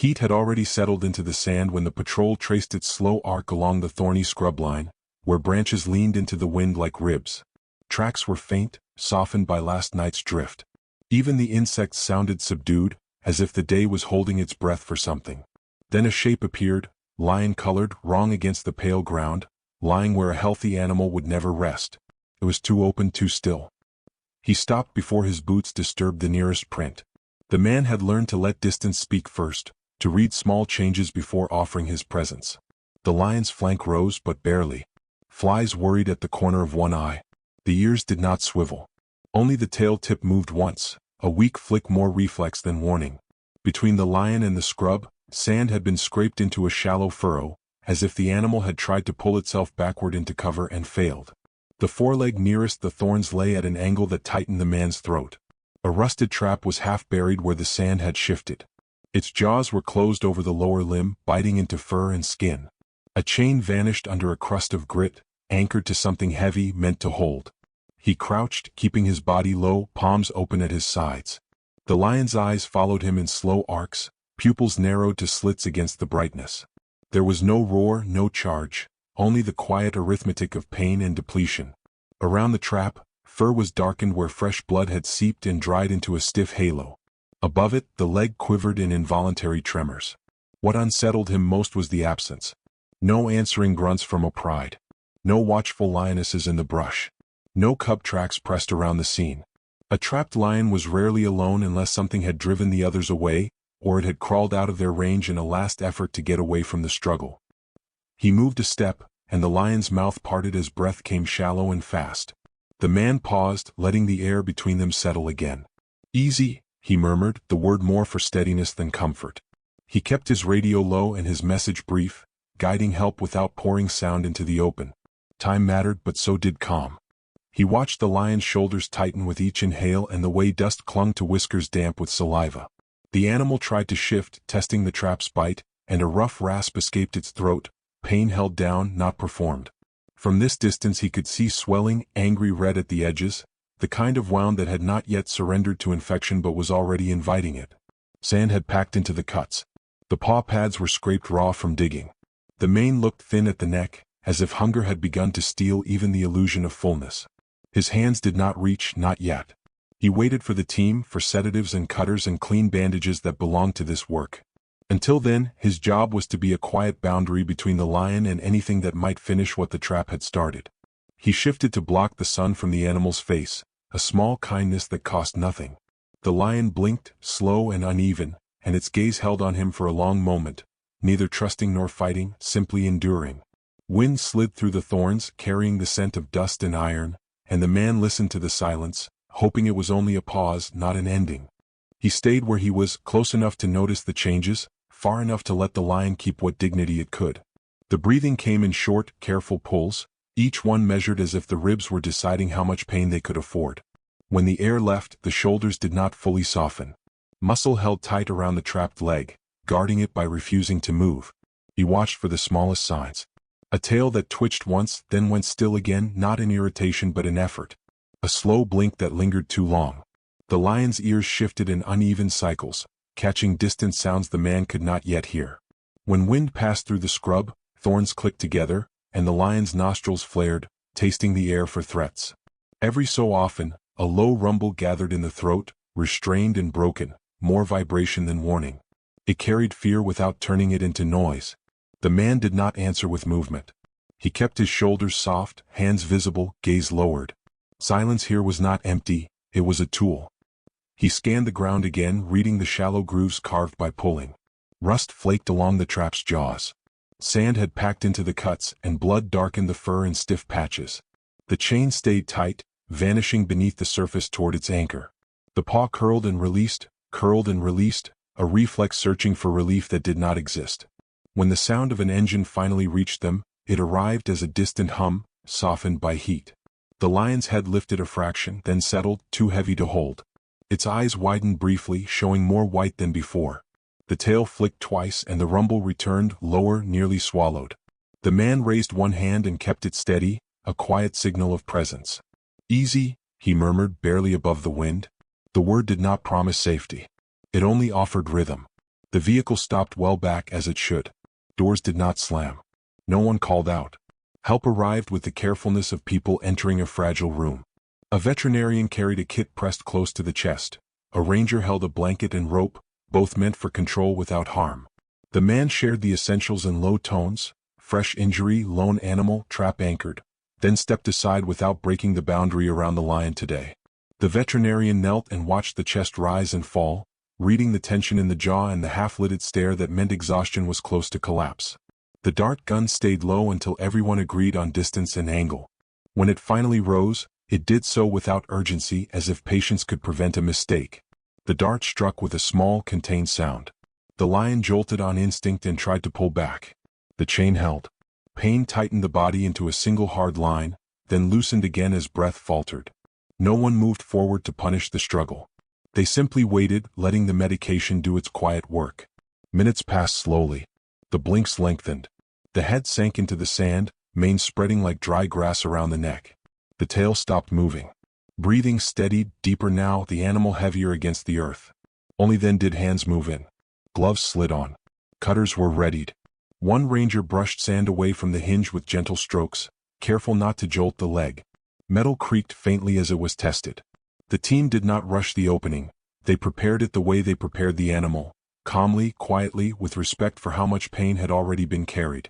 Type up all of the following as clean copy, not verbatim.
Heat had already settled into the sand when the patrol traced its slow arc along the thorny scrub line, where branches leaned into the wind like ribs. Tracks were faint, softened by last night's drift. Even the insects sounded subdued, as if the day was holding its breath for something. Then a shape appeared, lion-colored, wrong against the pale ground, lying where a healthy animal would never rest. It was too open, too still. He stopped before his boots disturbed the nearest print. The man had learned to let distance speak first, to read small changes before offering his presence. The lion's flank rose, but barely. Flies worried at the corner of one eye. The ears did not swivel. Only the tail tip moved once, a weak flick more reflex than warning. Between the lion and the scrub, sand had been scraped into a shallow furrow, as if the animal had tried to pull itself backward into cover and failed. The foreleg nearest the thorns lay at an angle that tightened the man's throat. A rusted trap was half buried where the sand had shifted. Its jaws were closed over the lower limb, biting into fur and skin. A chain vanished under a crust of grit, anchored to something heavy meant to hold. He crouched, keeping his body low, palms open at his sides. The lion's eyes followed him in slow arcs, pupils narrowed to slits against the brightness. There was no roar, no charge, only the quiet arithmetic of pain and depletion. Around the trap, fur was darkened where fresh blood had seeped and dried into a stiff halo. Above it, the leg quivered in involuntary tremors. What unsettled him most was the absence. No answering grunts from a pride. No watchful lionesses in the brush. No cub tracks pressed around the scene. A trapped lion was rarely alone unless something had driven the others away, or it had crawled out of their range in a last effort to get away from the struggle. He moved a step, and the lion's mouth parted as breath came shallow and fast. The man paused, letting the air between them settle again. "Easy," he murmured, the word more for steadiness than comfort. He kept his radio low and his message brief, guiding help without pouring sound into the open. Time mattered, but so did calm. He watched the lion's shoulders tighten with each inhale and the way dust clung to whiskers damp with saliva. The animal tried to shift, testing the trap's bite, and a rough rasp escaped its throat, pain held down, not performed. From this distance he could see swelling, angry red at the edges, the kind of wound that had not yet surrendered to infection but was already inviting it. Sand had packed into the cuts. The paw pads were scraped raw from digging. The mane looked thin at the neck, as if hunger had begun to steal even the illusion of fullness. His hands did not reach, not yet. He waited for the team, for sedatives and cutters and clean bandages that belonged to this work. Until then, his job was to be a quiet boundary between the lion and anything that might finish what the trap had started. He shifted to block the sun from the animal's face, a small kindness that cost nothing. The lion blinked, slow and uneven, and its gaze held on him for a long moment, neither trusting nor fighting, simply enduring. Wind slid through the thorns, carrying the scent of dust and iron, and the man listened to the silence, hoping it was only a pause, not an ending. He stayed where he was, close enough to notice the changes, far enough to let the lion keep what dignity it could. The breathing came in short, careful pulls, each one measured as if the ribs were deciding how much pain they could afford. When the air left, the shoulders did not fully soften. Muscle held tight around the trapped leg, guarding it by refusing to move. He watched for the smallest signs. A tail that twitched once, then went still again, not in irritation but in effort. A slow blink that lingered too long. The lion's ears shifted in uneven cycles, catching distant sounds the man could not yet hear. When wind passed through the scrub, thorns clicked together, and the lion's nostrils flared, tasting the air for threats. Every so often, a low rumble gathered in the throat, restrained and broken, more vibration than warning. It carried fear without turning it into noise. The man did not answer with movement. He kept his shoulders soft, hands visible, gaze lowered. Silence here was not empty, it was a tool. He scanned the ground again, reading the shallow grooves carved by pulling. Rust flaked along the trap's jaws. Sand had packed into the cuts, and blood darkened the fur in stiff patches. The chain stayed tight, vanishing beneath the surface toward its anchor. The paw curled and released, a reflex searching for relief that did not exist. When the sound of an engine finally reached them, it arrived as a distant hum, softened by heat. The lion's head lifted a fraction, then settled, too heavy to hold. Its eyes widened briefly, showing more white than before. The tail flicked twice and the rumble returned, lower, nearly swallowed. The man raised one hand and kept it steady, a quiet signal of presence. "Easy," he murmured, barely above the wind. The word did not promise safety. It only offered rhythm. The vehicle stopped well back as it should. Doors did not slam. No one called out. Help arrived with the carefulness of people entering a fragile room. A veterinarian carried a kit pressed close to the chest. A ranger held a blanket and rope, both meant for control without harm. The man shared the essentials in low tones: fresh injury, lone animal, trap anchored, then stepped aside without breaking the boundary around the lion today. The veterinarian knelt and watched the chest rise and fall, reading the tension in the jaw and the half-lidded stare that meant exhaustion was close to collapse. The dart gun stayed low until everyone agreed on distance and angle. When it finally rose, it did so without urgency, as if patience could prevent a mistake. The dart struck with a small, contained sound. The lion jolted on instinct and tried to pull back. The chain held. Pain tightened the body into a single hard line, then loosened again as breath faltered. No one moved forward to punish the struggle. They simply waited, letting the medication do its quiet work. Minutes passed slowly. The blinks lengthened. The head sank into the sand, mane spreading like dry grass around the neck. The tail stopped moving. Breathing steadied, deeper now, the animal heavier against the earth. Only then did hands move in. Gloves slid on. Cutters were readied. One ranger brushed sand away from the hinge with gentle strokes, careful not to jolt the leg. Metal creaked faintly as it was tested. The team did not rush the opening. They prepared it the way they prepared the animal, calmly, quietly, with respect for how much pain had already been carried.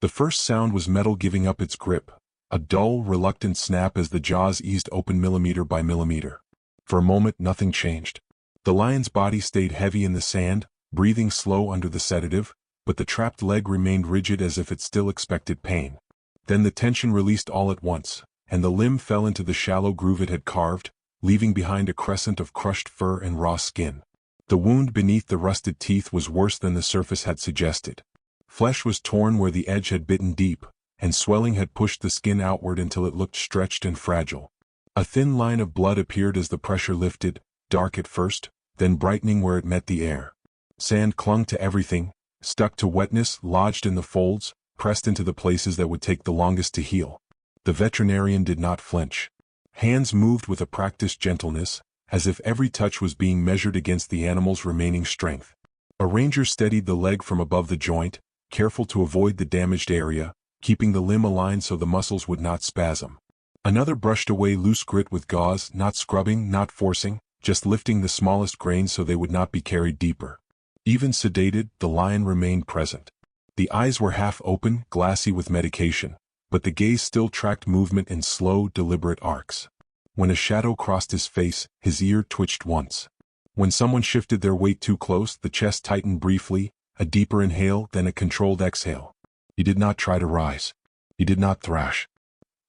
The first sound was metal giving up its grip, a dull, reluctant snap as the jaws eased open millimeter by millimeter. For a moment nothing changed. The lion's body stayed heavy in the sand, breathing slow under the sedative, but the trapped leg remained rigid as if it still expected pain. Then the tension released all at once, and the limb fell into the shallow groove it had carved, leaving behind a crescent of crushed fur and raw skin. The wound beneath the rusted teeth was worse than the surface had suggested. Flesh was torn where the edge had bitten deep, and swelling had pushed the skin outward until it looked stretched and fragile. A thin line of blood appeared as the pressure lifted, dark at first, then brightening where it met the air. Sand clung to everything, stuck to wetness, lodged in the folds, pressed into the places that would take the longest to heal. The veterinarian did not flinch. Hands moved with a practiced gentleness, as if every touch was being measured against the animal's remaining strength. A ranger steadied the leg from above the joint, careful to avoid the damaged area, keeping the limb aligned so the muscles would not spasm. Another brushed away loose grit with gauze, not scrubbing, not forcing, just lifting the smallest grains so they would not be carried deeper. Even sedated, the lion remained present. The eyes were half open, glassy with medication, but the gaze still tracked movement in slow, deliberate arcs. When a shadow crossed his face, his ear twitched once. When someone shifted their weight too close, the chest tightened briefly, a deeper inhale, then a controlled exhale. He did not try to rise. He did not thrash.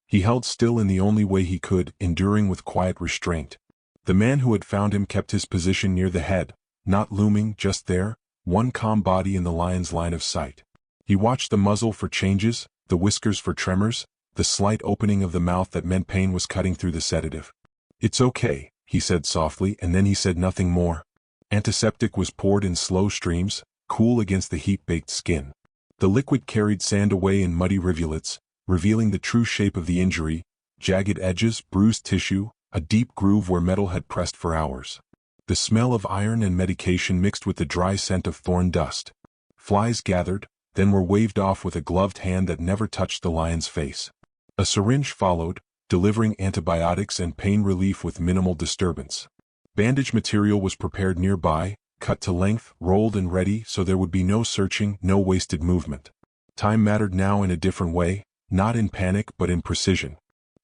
He held still in the only way he could, enduring with quiet restraint. The man who had found him kept his position near the head, not looming, just there, one calm body in the lion's line of sight. He watched the muzzle for changes, the whiskers for tremors, the slight opening of the mouth that meant pain was cutting through the sedative. "It's okay," he said softly, and then he said nothing more. Antiseptic was poured in slow streams, cool against the heat-baked skin. The liquid carried sand away in muddy rivulets, revealing the true shape of the injury: jagged edges, bruised tissue, a deep groove where metal had pressed for hours. The smell of iron and medication mixed with the dry scent of thorn dust. Flies gathered, then were waved off with a gloved hand that never touched the lion's face. A syringe followed, delivering antibiotics and pain relief with minimal disturbance. Bandage material was prepared nearby, cut to length, rolled and ready so there would be no searching, no wasted movement. Time mattered now in a different way, not in panic but in precision.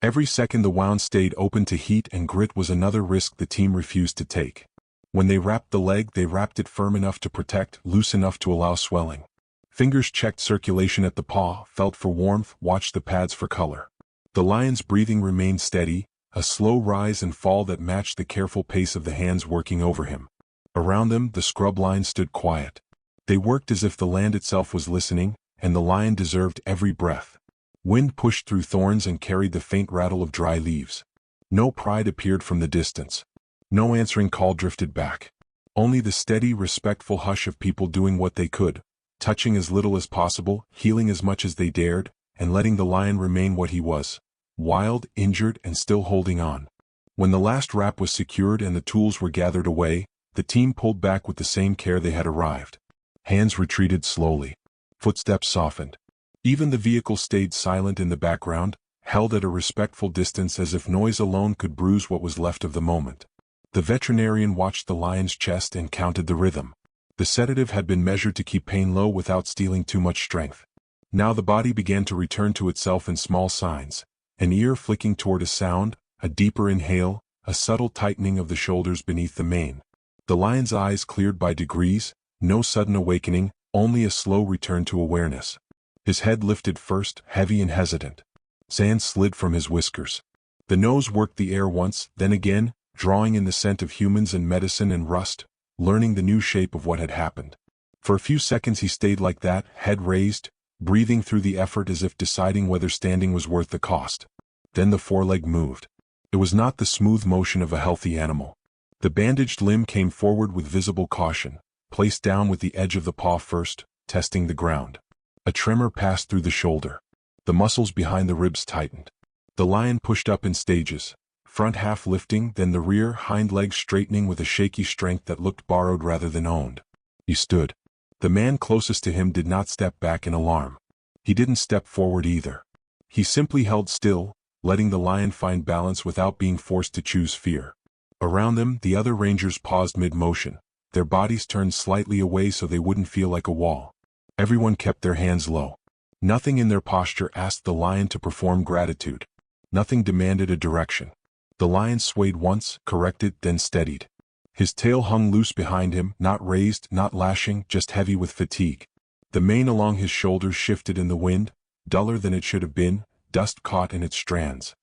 Every second the wound stayed open to heat and grit was another risk the team refused to take. When they wrapped the leg, they wrapped it firm enough to protect, loose enough to allow swelling. Fingers checked circulation at the paw, felt for warmth, watched the pads for color. The lion's breathing remained steady, a slow rise and fall that matched the careful pace of the hands working over him. Around them, the scrub line stood quiet. They worked as if the land itself was listening, and the lion deserved every breath. Wind pushed through thorns and carried the faint rattle of dry leaves. No pride appeared from the distance. No answering call drifted back. Only the steady, respectful hush of people doing what they could, touching as little as possible, healing as much as they dared, and letting the lion remain what he was: wild, injured, and still holding on. When the last wrap was secured and the tools were gathered away, the team pulled back with the same care they had arrived. Hands retreated slowly. Footsteps softened. Even the vehicle stayed silent in the background, held at a respectful distance as if noise alone could bruise what was left of the moment. The veterinarian watched the lion's chest and counted the rhythm. The sedative had been measured to keep pain low without stealing too much strength. Now the body began to return to itself in small signs, an ear flicking toward a sound, a deeper inhale, a subtle tightening of the shoulders beneath the mane. The lion's eyes cleared by degrees, no sudden awakening, only a slow return to awareness. His head lifted first, heavy and hesitant. Sand slid from his whiskers. The nose worked the air once, then again, drawing in the scent of humans and medicine and rust, learning the new shape of what had happened. For a few seconds he stayed like that, head raised, breathing through the effort as if deciding whether standing was worth the cost. Then the foreleg moved. It was not the smooth motion of a healthy animal. The bandaged limb came forward with visible caution, placed down with the edge of the paw first, testing the ground. A tremor passed through the shoulder. The muscles behind the ribs tightened. The lion pushed up in stages, front half lifting, then the rear hind legs straightening with a shaky strength that looked borrowed rather than owned. He stood. The man closest to him did not step back in alarm. He didn't step forward either. He simply held still, letting the lion find balance without being forced to choose fear. Around them, the other rangers paused mid-motion, their bodies turned slightly away so they wouldn't feel like a wall. Everyone kept their hands low. Nothing in their posture asked the lion to perform gratitude. Nothing demanded a direction. The lion swayed once, corrected, then steadied. His tail hung loose behind him, not raised, not lashing, just heavy with fatigue. The mane along his shoulders shifted in the wind, duller than it should have been, dust caught in its strands.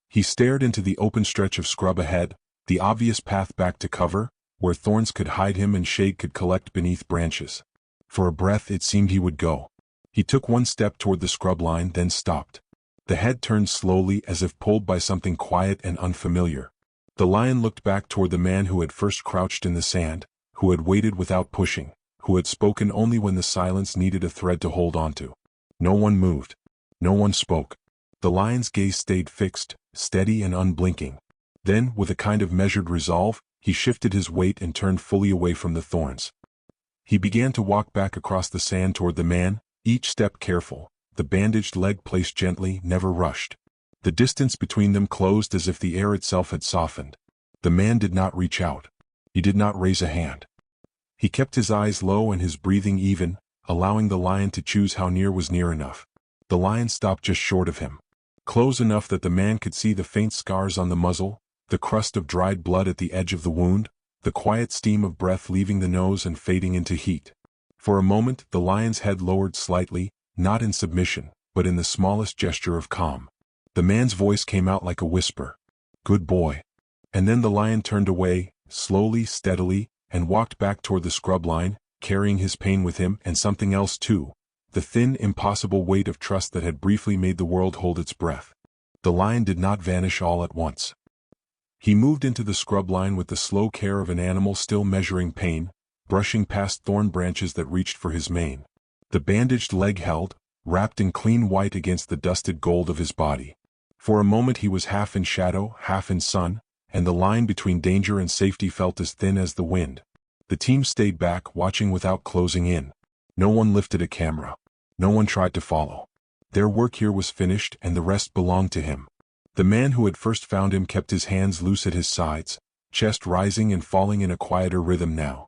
He stared into the open stretch of scrub ahead, the obvious path back to cover, where thorns could hide him and shade could collect beneath branches. For a breath it seemed he would go. He took one step toward the scrub line, then stopped. The head turned slowly as if pulled by something quiet and unfamiliar. The lion looked back toward the man who had first crouched in the sand, who had waited without pushing, who had spoken only when the silence needed a thread to hold onto. No one moved. No one spoke. The lion's gaze stayed fixed, steady and unblinking. Then, with a kind of measured resolve, he shifted his weight and turned fully away from the thorns. He began to walk back across the sand toward the man, each step careful, the bandaged leg placed gently, never rushed. The distance between them closed as if the air itself had softened. The man did not reach out. He did not raise a hand. He kept his eyes low and his breathing even, allowing the lion to choose how near was near enough. The lion stopped just short of him. Close enough that the man could see the faint scars on the muzzle, the crust of dried blood at the edge of the wound, the quiet steam of breath leaving the nose and fading into heat. For a moment the lion's head lowered slightly, not in submission, but in the smallest gesture of calm. The man's voice came out like a whisper. "Good boy." And then the lion turned away, slowly, steadily, and walked back toward the scrub line, carrying his pain with him and something else too, the thin, impossible weight of trust that had briefly made the world hold its breath. The lion did not vanish all at once. He moved into the scrub line with the slow care of an animal still measuring pain, brushing past thorn branches that reached for his mane. The bandaged leg held, wrapped in clean white against the dusted gold of his body. For a moment he was half in shadow, half in sun, and the line between danger and safety felt as thin as the wind. The team stayed back, watching without closing in. No one lifted a camera. No one tried to follow. Their work here was finished and the rest belonged to him. The man who had first found him kept his hands loose at his sides, chest rising and falling in a quieter rhythm now.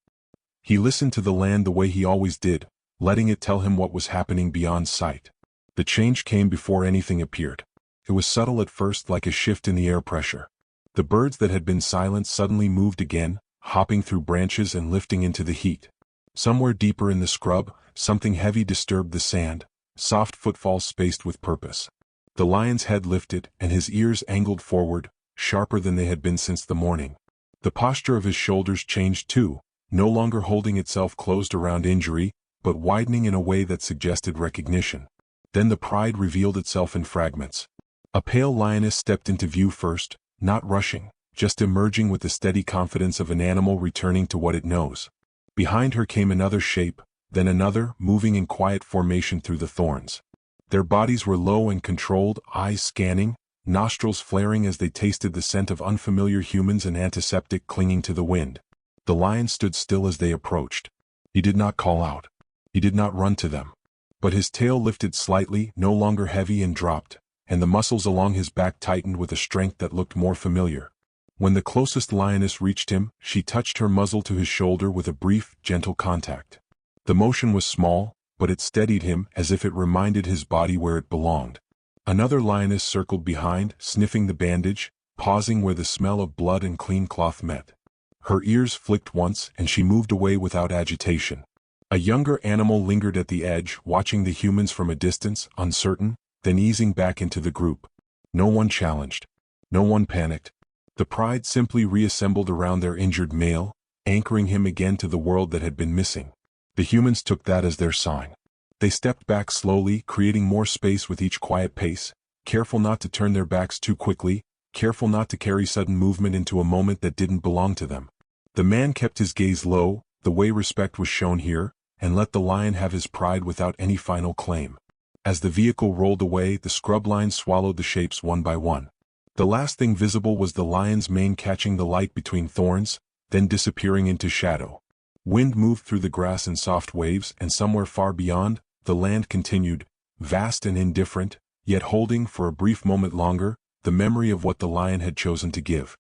He listened to the land the way he always did, letting it tell him what was happening beyond sight. The change came before anything appeared. It was subtle at first, like a shift in the air pressure. The birds that had been silent suddenly moved again, hopping through branches and lifting into the heat. Somewhere deeper in the scrub, something heavy disturbed the sand, soft footfalls spaced with purpose. The lion's head lifted, and his ears angled forward, sharper than they had been since the morning. The posture of his shoulders changed too, no longer holding itself closed around injury, but widening in a way that suggested recognition. Then the pride revealed itself in fragments. A pale lioness stepped into view first, not rushing, just emerging with the steady confidence of an animal returning to what it knows. Behind her came another shape, then another, moving in quiet formation through the thorns. Their bodies were low and controlled, eyes scanning, nostrils flaring as they tasted the scent of unfamiliar humans and antiseptic clinging to the wind. The lion stood still as they approached. He did not call out. He did not run to them. But his tail lifted slightly, no longer heavy, and dropped, and the muscles along his back tightened with a strength that looked more familiar. When the closest lioness reached him, she touched her muzzle to his shoulder with a brief, gentle contact. The motion was small, but it steadied him as if it reminded his body where it belonged. Another lioness circled behind, sniffing the bandage, pausing where the smell of blood and clean cloth met. Her ears flicked once, and she moved away without agitation. A younger animal lingered at the edge, watching the humans from a distance, uncertain, then easing back into the group. No one challenged. No one panicked. The pride simply reassembled around their injured male, anchoring him again to the world that had been missing. The humans took that as their sign. They stepped back slowly, creating more space with each quiet pace, careful not to turn their backs too quickly, careful not to carry sudden movement into a moment that didn't belong to them. The man kept his gaze low, the way respect was shown here, and let the lion have his pride without any final claim. As the vehicle rolled away, the scrub line swallowed the shapes one by one. The last thing visible was the lion's mane catching the light between thorns, then disappearing into shadow. Wind moved through the grass in soft waves, and somewhere far beyond, the land continued, vast and indifferent, yet holding for a brief moment longer, the memory of what the lion had chosen to give.